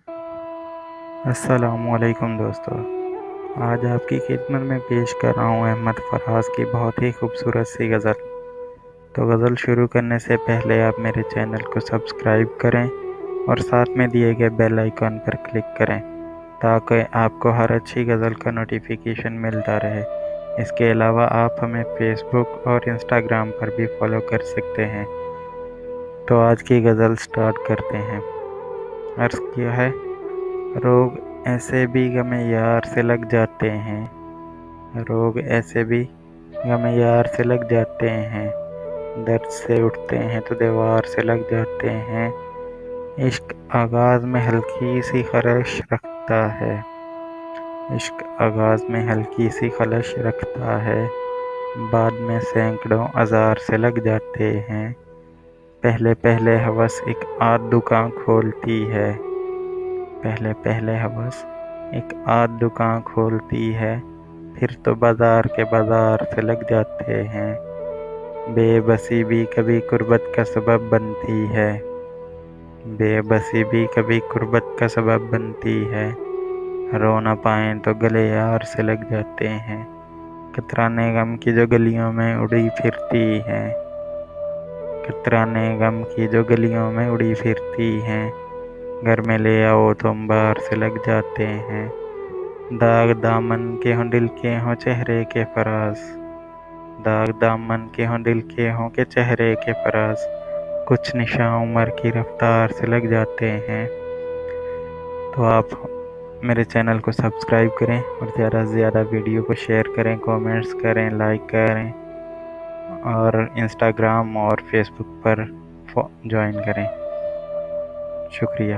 السلام علیکم دوستو، آج آپ کی خدمت میں پیش کر رہا ہوں احمد فراز کی بہت ہی خوبصورت سی غزل۔ تو غزل شروع کرنے سے پہلے آپ میرے چینل کو سبسکرائب کریں اور ساتھ میں دیے گئے بیل آئیکن پر کلک کریں تاکہ آپ کو ہر اچھی غزل کا نوٹیفیکیشن ملتا رہے۔ اس کے علاوہ آپ ہمیں فیس بک اور انسٹاگرام پر بھی فالو کر سکتے ہیں۔ تو آج کی غزل سٹارٹ کرتے ہیں۔ عرض کیا ہے، روگ ایسے بھی غم یار سے لگ جاتے ہیں، روگ ایسے بھی غم یار سے لگ جاتے ہیں، درد سے اٹھتے ہیں تو دیوار سے لگ جاتے ہیں۔ عشق آغاز میں ہلکی سی خلش رکھتا ہے، عشق آغاز میں ہلکی سی خلش رکھتا ہے، بعد میں سینکڑوں آزار سے لگ جاتے ہیں۔ پہلے پہلے ہوس ایک آدھ دکان کھولتی ہے، پہلے پہلے ہوس ایک آدھ دکان کھولتی ہے، پھر تو بازار کے بازار سے لگ جاتے ہیں۔ بے بسی بھی کبھی قربت کا سبب بنتی ہے، بے بسی بھی کبھی قربت کا سبب بنتی ہے، رو نہ پائیں تو گلے یار سے لگ جاتے ہیں۔ کترانے غم کی جو گلیوں میں اڑی پھرتی ہیں، کترانے غم کی جو گلیوں میں اڑی پھرتی ہیں، گھر میں لے آؤ تو انبار سے لگ جاتے ہیں۔ داغ دامن کے ہوں دل کے ہوں چہرے کے فراز، داغ دامن کے ہوں دل کے ہوں کہ چہرے کے فراز، کچھ نشاں عمر کی رفتار سے لگ جاتے ہیں۔ تو آپ میرے چینل کو سبسکرائب کریں اور زیادہ سے زیادہ ویڈیو کو شیئر کریں، کومنٹس کریں، لائک کریں اور انسٹاگرام اور فیس بک پر جوائن کریں۔ شکریہ۔